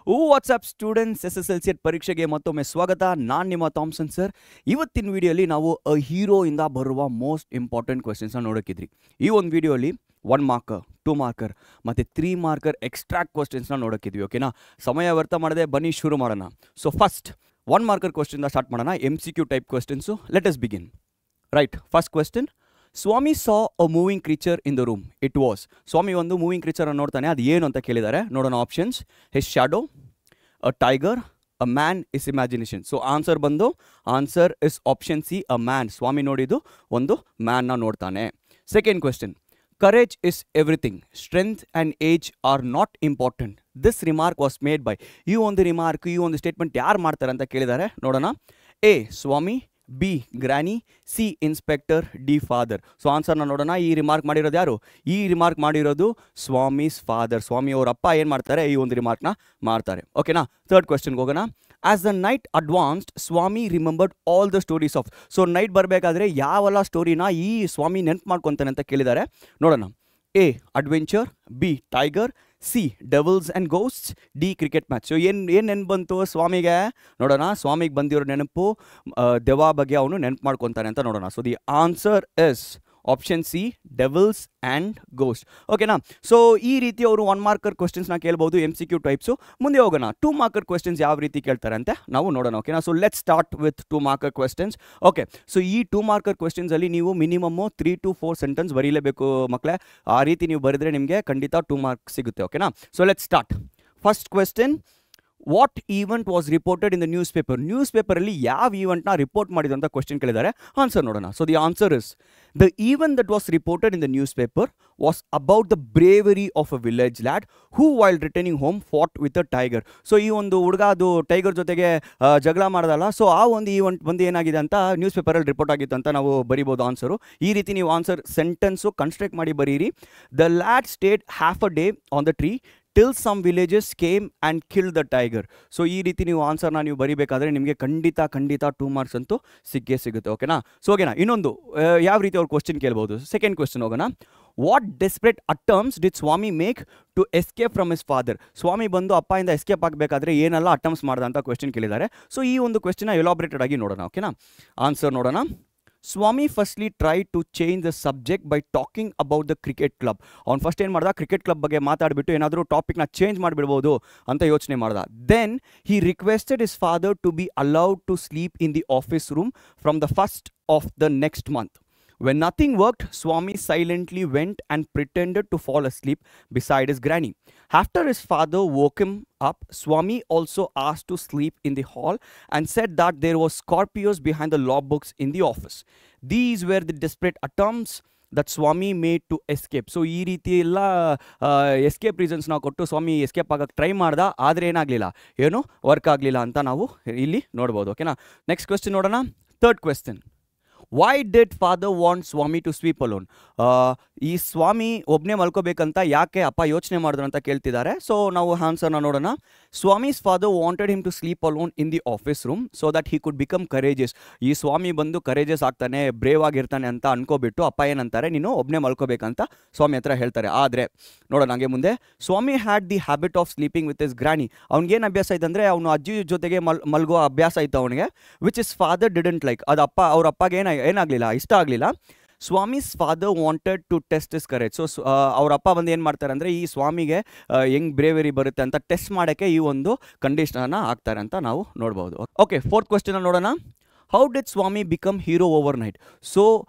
WhatsApp students SSLC ಪರೀಕ್ಷೆಗೆ ಮತ್ತೊಮ್ಮೆ ಸ್ವಾಗತ. ನಾನು ನಿಮ್ಮ ಥಾಮ್ಸನ್ ಸರ್. ಇವತ್ತಿನ ವಿಡಿಯೋಲಿ ನಾವು ಹೀರೋಯಿಂದ ಬರುವ ಮೋಸ್ಟ್ ಇಂಪಾರ್ಟೆಂಟ್ ಕ್ವೆಶನ್ಸ್ನ ನೋಡೋಕ್ಕಿದ್ರಿ. ಈ ಒಂದು ವಿಡಿಯೋಲಿ 1 ಮಾರ್ಕರ್, 2 ಮಾರ್ಕರ್ ಮತ್ತು 3 ಮಾರ್ಕರ್ ಎಕ್ಸ್ಟ್ರಾಕ್ಟ್ ಕ್ವೆಶನ್ಸ್ನ ನೋಡೋಕ್ಕಿದ್ವಿ. ಓಕೆನಾ? ಸಮಯ ವ್ಯರ್ಥ ಮಾಡದೆ ಬನ್ನಿ ಶುರು ಮಾಡೋಣ. ಸೊ ಫಸ್ಟ್ 1 ಮಾರ್ಕರ್ ಕ್ವೆಶನಿಂದ ಸ್ಟಾರ್ಟ್ ಮಾಡೋಣ. MCQ type questions. Let us begin. Right, first question. Swami saw a moving creature in the room. It was. Swami ಒಂದು ಮೂವಿಂಗ್ ಕ್ರೀಚರ್ ನೋಡ್ತಾನೆ, ಅದು ಏನು ಅಂತ ಕೇಳಿದ್ದಾರೆ. ನೋಡೋಣ options. His shadow, a tiger, a man, is imagination. So answer is option C, a man. Swami ನೋಡಿದ್ದು ಒಂದು ಮ್ಯಾನ್ನ ನೋಡ್ತಾನೆ. Second question. Courage is everything, strength and age R not important. This remark was made by. ಈ ಒಂದು statement ಯಾರು ಮಾಡ್ತಾರೆ ಅಂತ ಕೇಳಿದ್ದಾರೆ. ನೋಡೋಣ. A Swami, B granny, C inspector, D father. So ಆನ್ಸರ್ನ ನೋಡೋಣ. ಈ ರಿಮಾರ್ಕ್ ಮಾಡಿರೋದು ಯಾರು? ಈ ರಿಮಾರ್ಕ್ ಮಾಡಿರೋದು ಸ್ವಾಮೀಸ್ ಫಾದರ್. ಸ್ವಾಮಿ ಅವರ ಅಪ್ಪ ಏನು ಮಾಡ್ತಾರೆ? ಈ ಒಂದು ರಿಮಾರ್ಕ್ನ ಮಾಡ್ತಾರೆ. ಓಕೆನಾ? ಥರ್ಡ್ ಕ್ವೆಶನ್ಗೆ ಹೋಗೋಣ. As the night advanced, Swami remembered all the stories of. So night ಬರಬೇಕಾದ್ರೆ ಯಾವೆಲ್ಲ ಸ್ಟೋರಿನ ಈ ಸ್ವಾಮಿ ನೆನ್ಪು ಮಾಡ್ಕೊತಾನೆ ಅಂತ ಕೇಳಿದ್ದಾರೆ. ನೋಡೋಣ. A adventure, B tiger, C devils and ghosts, D cricket match. So ಏನು ನೆನಪು ಬಂತು ಸ್ವಾಮಿಗೆ? ನೋಡೋಣ. ಸ್ವಾಮಿಗೆ ಬಂದಿರೋ ನೆನಪು ದೆವ್ವ ಬಗ್ಗೆ ಅವನು ನೆನಪು ಮಾಡ್ಕೊತಾನೆ ಅಂತ ನೋಡೋಣ. So the answer is option C, devils and ghost. ಓಕೆನಾ? ಸೊ ಈ ರೀತಿ ಅವರು 1 ಮಾರ್ಕರ್ ಕ್ವೆಶನ್ಸ್ನ ಕೇಳ್ಬೋದು, MCQ ಟೈಪ್ಸು. ಮುಂದೆ ಹೋಗೋಣ. 2 ಮಾರ್ಕರ್ ಕ್ವೆಶನ್ಸ್ ಯಾವ ರೀತಿ ಕೇಳ್ತಾರೆ ಅಂತ ನಾವು ನೋಡೋಣ. ಓಕೆನಾ? So let start with 2 marker questions. Okay, so ಈ 2 ಮಾರ್ಕರ್ ಕ್ವೆಶನ್ಸಲ್ಲಿ ನೀವು ಮಿನಿಮಮ್ಮು 3 to 4 ಸೆಂಟೆನ್ಸ್ ಬರೀಲೇಬೇಕು ಮಕ್ಕಳೇ. ಆ ರೀತಿ ನೀವು ಬರೆದ್ರೆ ನಿಮಗೆ ಖಂಡಿತ 2 ಮಾರ್ಕ್ಸ್ ಸಿಗುತ್ತೆ. ಓಕೆನಾ? So let start. First question. What event was reported in the news paper. News ಪೇಪರಲ್ಲಿ ಯಾವ ಈವೆಂಟ್ನ ರಿಪೋರ್ಟ್ ಮಾಡಿದ್ರು ಅಂತ ಕ್ವೆಶನ್ ಕೇಳಿದ್ದಾರೆ. ಆನ್ಸರ್ ನೋಡೋಣ. So the answer is the event that was reported in the newspaper was about the bravery of a village lad who while returning home fought with a tiger. So ಈ ಒಂದು ಹುಡುಗ ಅದು tiger ಜೊತೆಗೆ ಜಗಳ ಮಾಡೋದಲ್ಲ. So ಆ ಒಂದು event ಬಂದು ಏನಾಗಿದೆ ಅಂತ ನ್ಯೂಸ್ ಪೇಪರಲ್ಲಿ ರಿಪೋರ್ಟ್ ಆಗಿತ್ತು ಅಂತ ನಾವು ಬರಿಬೋದು ಆನ್ಸರು. ಈ ರೀತಿ ನೀವು ಆನ್ಸರ್ ಸೆಂಟೆನ್ಸು ಕನ್ಸ್ಟ್ರಕ್ಟ್ ಮಾಡಿ ಬರೀರಿ. The lad stayed half a day on the tree till some villages came and kill the tiger. So ಈ ರೀತಿ ನೀವು ಆನ್ಸರ್ನ ನೀವು ಬರೀಬೇಕಾದ್ರೆ ನಿಮಗೆ ಖಂಡಿತ 2 ಮಾರ್ಕ್ಸ್ ಅಂತೂ ಸಿಗುತ್ತೆ. ಓಕೆನಾ? ಸೊ ಓಕೆನಾ, ಇನ್ನೊಂದು ಯಾವ ರೀತಿ ಅವ್ರು ಕ್ವಶನ್ ಕೇಳ್ಬೋದು. ಸೆಕೆಂಡ್ ಕ್ವಶನ್ ಹೋಗೋಣ. What desperate attempts did Swami make to escape from his father. Swami ಬಂದು ಅಪ್ಪಯಿಂದ ಎಸ್ಕೇಪ್ ಆಗಬೇಕಾದ್ರೆ ಏನೆಲ್ಲ ಅಟೆಂಪ್ಟ್ಸ್ ಮಾಡ್ದ ಅಂತ ಕ್ವೆಶನ್ ಕೇಳಿದ್ದಾರೆ. ಸೊ ಈ ಒಂದು ಕ್ವೆಶನ್ನ ಎಲಾಬ್ರೇಟೆಡ್ ಆಗಿ ನೋಡೋಣ. ಓಕೆನಾ? ಆನ್ಸರ್ ನೋಡೋಣ. Swami firstly try to change the subject by talking about the cricket club. ಅವ್ನು ಫಸ್ಟ್ ಏನು ಮಾಡ್ದ? ಕ್ರಿಕೆಟ್ ಕ್ಲಬ್ ಬಗ್ಗೆ ಮಾತಾಡಿಬಿಟ್ಟು ಏನಾದರೂ ಟಾಪಿಕ್ನ ಚೇಂಜ್ ಮಾಡಿಬಿಡ್ಬೋದು ಅಂತ ಯೋಚನೆ ಮಾಡ್ದ. Then he requested his father to be allowed to sleep in the office room from the first of the next month. When nothing worked, Swami silently went and pretended to fall asleep beside his granny. After his father woke him up, Swami also asked to sleep in the hall and said that there were scorpions behind the law books in the office. These were the desperate attempts that Swami made to escape. So ಈ ರೀತಿ ಎಲ್ಲ escape ರೀಸನ್ಸ್ನ ಕೊಟ್ಟು ಸ್ವಾಮಿ escape ಆಗಕ್ಕೆ try ಮಾಡ್ದ. ಆದರೆ ಏನಾಗಲಿಲ್ಲ, ಏನು work ಆಗಲಿಲ್ಲ ಅಂತ ನಾವು ಇಲ್ಲಿ ನೋಡ್ಬೋದು. ಓಕೆನಾ? ನೆಕ್ಸ್ಟ್ ಕ್ವೆಶ್ಚನ್ ನೋಡೋಣ. Third question. Why did father want Swami to sweep alone. ಈ ಸ್ವಾಮಿ ಒಬ್ಬನೇ ಮಲ್ಕೋಬೇಕಂತ ಯಾಕೆ ಅಪ್ಪ ಯೋಚನೆ ಮಾಡಿದ್ರು ಅಂತ ಕೇಳ್ತಿದ್ದಾರೆ. ಸೊ ನಾವು ಆನ್ಸರ್ನ ನೋಡೋಣ. Swami's father wanted him to sleep alone in the office room so that he could become courageous. ಈ ಸ್ವಾಮಿ ಬಂದು ಕರೇಜಸ್ ಆಗ್ತಾನೆ, ಬ್ರೇವ್ ಆಗಿರ್ತಾನೆ ಅಂತ ಅನ್ಕೋಬಿಟ್ಟು ಅಪ್ಪ ಏನಂತಾರೆ, ನೀನು ಒಬ್ಬನೇ ಮಲ್ಕೋಬೇಕಂತ ಸ್ವಾಮಿ ಹತ್ರ ಹೇಳ್ತಾರೆ. ಆದರೆ ನೋಡೋಣ ಹಂಗೆ ಮುಂದೆ. Swami had the habit of sleeping with his granny. ಅವ್ನಿಗೇನು ಅಭ್ಯಾಸ ಐತೆ ಅಂದರೆ ಅವನು ಅಜ್ಜಿ ಜೊತೆಗೆ ಮಲ್ಗೋ ಅಭ್ಯಾಸ ಐತೆ ಅವನಿಗೆ. Which is father didn't like. ಅದು ಅವ್ರ ಅಪ್ಪಗೆ ಏನಾಗಲಿಲ್ಲ, ಇಷ್ಟ ಆಗಲಿಲ್ಲ. Swami's father wanted to test his courage. So ಅವ್ರ ಅಪ್ಪ ಬಂದು ಏನು ಮಾಡ್ತಾರೆ ಅಂದರೆ ಈ ಸ್ವಾಮಿಗೆ ಹೆಂಗ್ ಬ್ರೇವರಿ ಬರುತ್ತೆ ಅಂತ ಟೆಸ್ಟ್ ಮಾಡೋಕ್ಕೆ ಈ ಒಂದು ಕಂಡೀಷನನ್ನು ಹಾಕ್ತಾರೆ ಅಂತ ನಾವು ನೋಡ್ಬೋದು. ಓಕೆ, ಫೋರ್ತ್ ಕ್ವೆಶ್ಚನ್ ನೋಡೋಣ. How did Swami become hero overnight. So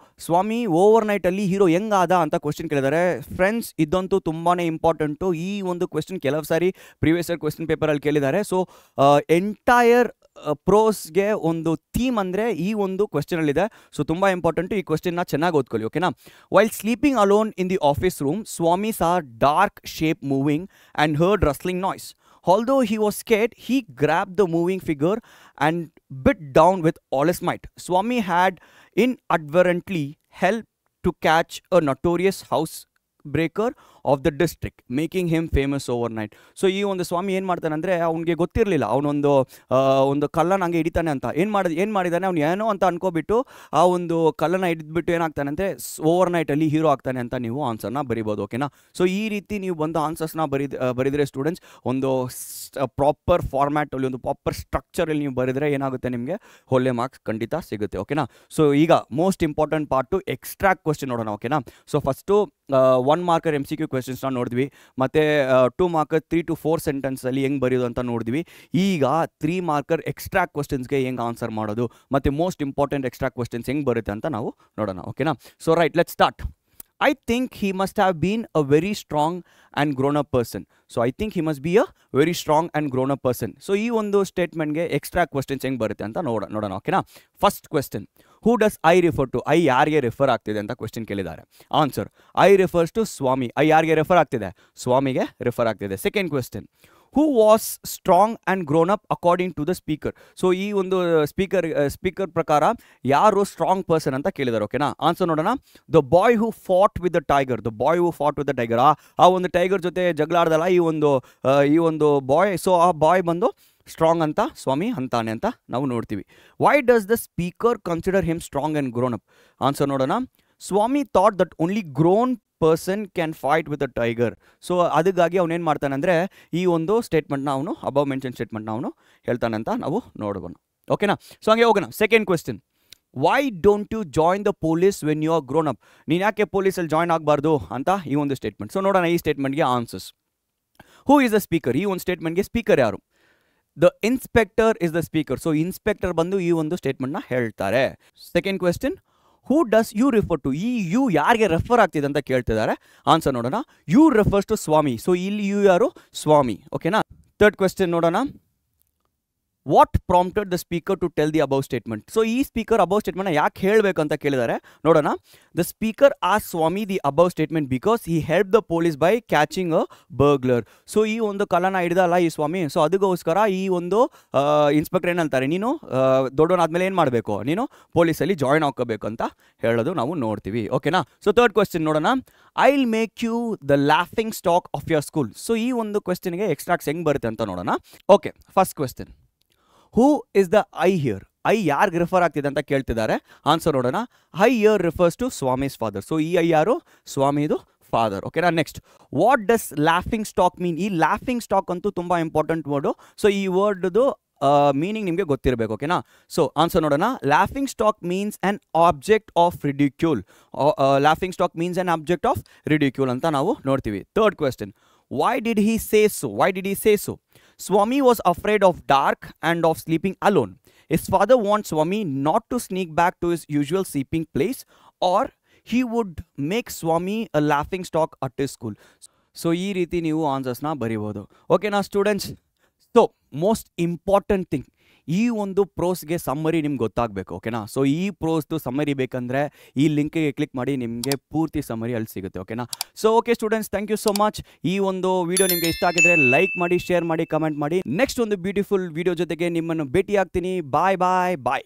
Swami ಓವರ್ ನೈಟಲ್ಲಿ ಹೀರೋ ಹೆಂಗಾದ ಅಂತ ಕ್ವೆಶ್ಚನ್ ಕೇಳಿದ್ದಾರೆ. ಫ್ರೆಂಡ್ಸ್, ಇದಂತೂ ತುಂಬಾ ಇಂಪಾರ್ಟೆಂಟು. ಈ ಒಂದು ಕ್ವೆಶ್ಚನ್ ಕೆಲವು ಸಾರಿ ಪ್ರೀವಿಯಸ್ ಇಯರ್ ಕ್ವೆಶ್ಚನ್ ಪೇಪರಲ್ಲಿ ಕೇಳಿದ್ದಾರೆ. ಸೊ ಎಂಟೈರ್ ಪ್ರೋಸ್ಗೆ ಒಂದು ಥೀಮ್ ಅಂದರೆ ಈ ಒಂದು ಕ್ವೆಶ್ಚನಲ್ಲಿದೆ. ಸೊ ತುಂಬ ಇಂಪಾರ್ಟೆಂಟು. ಈ ಕ್ವೆಶ್ಚನ್ನ ಚೆನ್ನಾಗಿ ಓದ್ಕೊಳ್ಳಿ. ಓಕೆನಾ? While sleeping alone in the office room, Swami saw dark shape moving and heard rustling noise. Although he was scared, he grabbed the moving figure and bit down with all his might. Swami had inadvertently helped to catch a notorious housebreaker of the district making him famous over night. So ಈ ಒಂದು ಸ್ವಾಮಿ ಏನು ಮಾಡ್ತಾನೆ ಅಂದರೆ ಅವ್ನಿಗೆ ಗೊತ್ತಿರಲಿಲ್ಲ ಅವನೊಂದು ಒಂದು ಕಲ್ಲನ್ನು ಹಂಗೆ ಹಿಡಿತಾನೆ ಅಂತ. ಏನು ಮಾಡಿದ್ದಾನೆ ಅವ್ನು ಏನೋ ಅಂತ ಅನ್ಕೋಬಿಟ್ಟು ಆ ಒಂದು ಕಲ್ಲನ್ನು ಹಿಡಿದ್ಬಿಟ್ಟು ಏನಾಗ್ತಾನೆ ಅಂದರೆ ಓವರ್ ನೈಟಲ್ಲಿ ಹೀರೋ ಆಗ್ತಾನೆ ಅಂತ ನೀವು ಆನ್ಸರ್ನ ಬರಿಬೋದು. ಓಕೆನಾ. ಸೊ ಈ ರೀತಿ ನೀವು ಬಂದು ಆನ್ಸರ್ಸ್ನ ಬರೆದರೆ ಸ್ಟೂಡೆಂಟ್ಸ್ ಒಂದು ಪ್ರಾಪರ್ ಫಾರ್ಮ್ಯಾಟಲ್ಲಿ ಒಂದು ಪ್ರಾಪರ್ ಸ್ಟ್ರಕ್ಚರಲ್ಲಿ ನೀವು ಬರೆದರೆ ಏನಾಗುತ್ತೆ ನಿಮಗೆ ಒಳ್ಳೆ ಮಾರ್ಕ್ಸ್ ಖಂಡಿತ ಸಿಗುತ್ತೆ. ಓಕೆನಾ. ಸೊ ಈಗ most important part extract question ನೋಡೋಣ. ಓಕೆನಾ. ಸೊ ಫಸ್ಟು 1 ಮಾರ್ಕರ್ MCQ ಕ್ವೆಶನ್ಸ್ನ ನೋಡಿದ್ವಿ, ಮತ್ತು 2 ಮಾರ್ಕರ್ 3 to 4 ಸೆಂಟೆನ್ಸಲ್ಲಿ ಹೆಂಗೆ ಬರೆಯೋದು ಅಂತ ನೋಡಿದ್ವಿ. ಈಗ 3 ಮಾರ್ಕರ್ ಎಕ್ಸ್ಟ್ರಾಕ್ಟ್ ಕ್ವೆಶನ್ಸ್ಗೆ ಹೆಂಗೆ ಆನ್ಸರ್ ಮಾಡೋದು ಮತ್ತು ಮೋಸ್ಟ್ ಇಂಪಾರ್ಟೆಂಟ್ ಎಕ್ಸ್ಟ್ರಾಕ್ಟ್ ಕ್ವೆಶನ್ಸ್ ಹೆಂಗೆ ಬರುತ್ತೆ ಅಂತ ನಾವು ನೋಡೋಣ. ಓಕೆನಾ. So right, let's start. I think he must have been a very strong and grown-up person. So I think he must be a very strong and grown-up person. So ಈ ಒಂದು ಸ್ಟೇಟ್ಮೆಂಟ್ಗೆ extra questions ಹೆಂಗೆ ಬರುತ್ತೆ ಅಂತ ನೋಡೋಣ. ಓಕೆನಾ. First question, who does I refer to? I ಯಾರಿಗೆ refer ಆಗ್ತಿದೆ ಅಂತ ಕ್ವೆಶ್ಚನ್ ಕೇಳಿದ್ದಾರೆ. Answer, I refers to Swami. I ಯಾರಿಗೆ ರೆಫರ್ ಆಗ್ತಿದೆ? ಸ್ವಾಮಿಗೆ ರೆಫರ್ ಆಗ್ತಿದೆ. Second question, who was strong and grown up according to the speaker? So ಈ ಒಂದು ಸ್ಪೀಕರ್ ಪ್ರಕಾರ ಯಾರು ಸ್ಟ್ರಾಂಗ್ ಪರ್ಸನ್ ಅಂತ ಕೇಳಿದ್ದಾರೆ. ಓಕೆನಾ. ಆನ್ಸರ್ ನೋಡೋಣ. The boy who fought with the tiger. The boy who fought with the tiger. ಆ ಒಂದು ಟೈಗರ್ ಜೊತೆ ಜಗಳ ಆಡ್ದಲ್ಲ ಈ ಒಂದು ಬಾಯ್. ಸೊ ಆ ಬಾಯ್ ಬಂದು ಸ್ಟ್ರಾಂಗ್ ಅಂತ ಸ್ವಾಮಿ ಅಂತಾನೆ ಅಂತ ನಾವು ನೋಡ್ತೀವಿ. Why does the speaker consider him strong and grown up? Answer ನೋಡೋಣ. Swami thought that only grown person can fight with a tiger. So ಅದಕ್ಕಾಗಿ ಅವನೇನು ಮಾಡ್ತಾನೆ ಅಂದರೆ ಈ ಒಂದು ಸ್ಟೇಟ್ಮೆಂಟ್ನ ಅವನು ಅಬವ್ ಮೆನ್ಷನ್ ಸ್ಟೇಟ್ಮೆಂಟ್ನ ಅವನು ಹೇಳ್ತಾನೆ ಅಂತ ನಾವು ನೋಡೋಣ. ಓಕೆನಾ. ಸೊ ಹಂಗೆ ಹೋಗೋಣ. Second question, why don't you join the police when you are grown up? ನೀನು ಯಾಕೆ ಪೊಲೀಸಲ್ಲಿ ಜಾಯ್ನ್ ಆಗಬಾರ್ದು ಅಂತ ಈ ಒಂದು ಸ್ಟೇಟ್ಮೆಂಟ್. ಸೊ ನೋಡೋಣ ಈ ಸ್ಟೇಟ್ಮೆಂಟ್ಗೆ answers. Who is the speaker? ಈ ಒಂದು ಸ್ಟೇಟ್ಮೆಂಟ್ಗೆ ಸ್ಪೀಕರ್ ಯಾರು? The inspector is the speaker. So inspector ಬಂದು ಈ ಒಂದು ಸ್ಟೇಟ್ಮೆಂಟ್ನ ಹೇಳ್ತಾರೆ. Second question, who does you refer to? ಈ ಯು ಯಾರಿಗೆ ರೆಫರ್ ಆಗ್ತಿದೆ ಅಂತ ಕೇಳ್ತಿದ್ದಾರೆ. ಆನ್ಸರ್ ನೋಡೋಣ. You refers to Swami. So ಇಲ್ಲಿ ಯು ಯಾರು? ಸ್ವಾಮಿ. ಓಕೆನಾ. ಥರ್ಡ್ ಕ್ವೆಶ್ಚನ್ ನೋಡೋಣ. What prompted the speaker to tell the above statement? So ಈ ಸ್ಪೀಕರ್ ಅಬೌವ್ ಸ್ಟೇಟ್ಮೆಂಟ್ನ ಯಾಕೆ ಹೇಳಬೇಕು ಅಂತ ಕೇಳಿದ್ದಾರೆ. ನೋಡೋಣ. The speaker as Swami the above statement because he help the police by catching a burglar. So ಈ ಒಂದು ಕಳ್ಳನ ಹಿಡಿದಲ್ಲ ಈ ಸ್ವಾಮಿ. ಸೊ ಅದಕ್ಕೋಸ್ಕರ ಈ ಒಂದು ಇನ್ಸ್ಪೆಕ್ಟರ್ ಏನಂತಾರೆ, ನೀನು ದೊಡ್ಡವನಾದ್ಮೇಲೆ ಏನು ಮಾಡಬೇಕು, ನೀನು ಪೊಲೀಸಲ್ಲಿ ಜಾಯ್ನ್ ಹಾಕೋಬೇಕು ಅಂತ ಹೇಳೋದು ನಾವು ನೋಡ್ತೀವಿ. ಓಕೆನಾ. ಸೊ ಥರ್ಡ್ ಕ್ವೆಶ್ಚನ್ ನೋಡೋಣ. I will make you the laughing stock of your school. So ಈ ಒಂದು ಕ್ವೆಶ್ಚನ್ಗೆ ಎಕ್ಸ್ಟ್ರಾಕ್ಟ್ಸ್ ಹೆಂಗೆ ಬರುತ್ತೆ ಅಂತ ನೋಡೋಣ. Okay. First question, who is the I here? I ಯಾರಿಗೆ ರೆಫರ್ ಆಗ್ತಿದೆ ಅಂತ ಕೇಳ್ತಿದ್ದಾರೆ. ಆನ್ಸರ್ ನೋಡೋಣ. I here refers to Swami's father. So ಈ ಐ ಯಾರು? ಸ್ವಾಮಿದು ಫಾದರ್. ಓಕೆನಾ. Next, what does laughing stock mean? ಈ ಲಾಫಿಂಗ್ ಸ್ಟಾಕ್ ಅಂತೂ ತುಂಬ ಇಂಪಾರ್ಟೆಂಟ್ ವರ್ಡು. ಸೊ ಈ ವರ್ಡ್ದು ಮೀನಿಂಗ್ ನಿಮಗೆ ಗೊತ್ತಿರಬೇಕು. ಓಕೆನಾ. ಸೊ ಆನ್ಸರ್ ನೋಡೋಣ. Laughing stock means on object of ridicule. Laughing stock means on object of ridicule ಅಂತ ನಾವು ನೋಡ್ತೀವಿ. Third question, why did he say so? Why did he say so? Swami was afraid of dark and of sleeping alone. His father wants Swami not to sneak back to his usual sleeping place, or he would make Swami a laughing stock at his school. So ಈ ರೀತಿ ನೀವು ಆನ್ಸರ್ಸ್ನ ಬರಿಬೋದು. ಓಕೆನಾ students. So most important thing, ಈ ಒಂದು ಪ್ರೋಸ್ಗೆ summary ನಿಮ್ಗೆ ಗೊತ್ತಾಗಬೇಕು. ಓಕೆನಾ. ಸೊ ಈ ಪ್ರೋಸ್ದು ಸಮ್ಮರಿ ಬೇಕಂದರೆ ಈ ಲಿಂಕಿಗೆ ಕ್ಲಿಕ್ ಮಾಡಿ ನಿಮಗೆ ಪೂರ್ತಿ ಸಮ್ಮರಿ ಅಲ್ಲಿ ಸಿಗುತ್ತೆ. ಓಕೆನಾ. So okay students, thank you so much. ಈ ಒಂದು ವಿಡಿಯೋ ನಿಮಗೆ ಇಷ್ಟ ಆಗಿದ್ರೆ ಲೈಕ್ ಮಾಡಿ, ಶೇರ್ ಮಾಡಿ, ಕಮೆಂಟ್ ಮಾಡಿ. ನೆಕ್ಸ್ಟ್ ಒಂದು ಬ್ಯೂಟಿಫುಲ್ ವಿಡಿಯೋ ಜೊತೆಗೆ ನಿಮ್ಮನ್ನು ಭೇಟಿ ಆಗ್ತೀನಿ. ಬಾಯ್ ಬಾಯ್ ಬಾಯ್.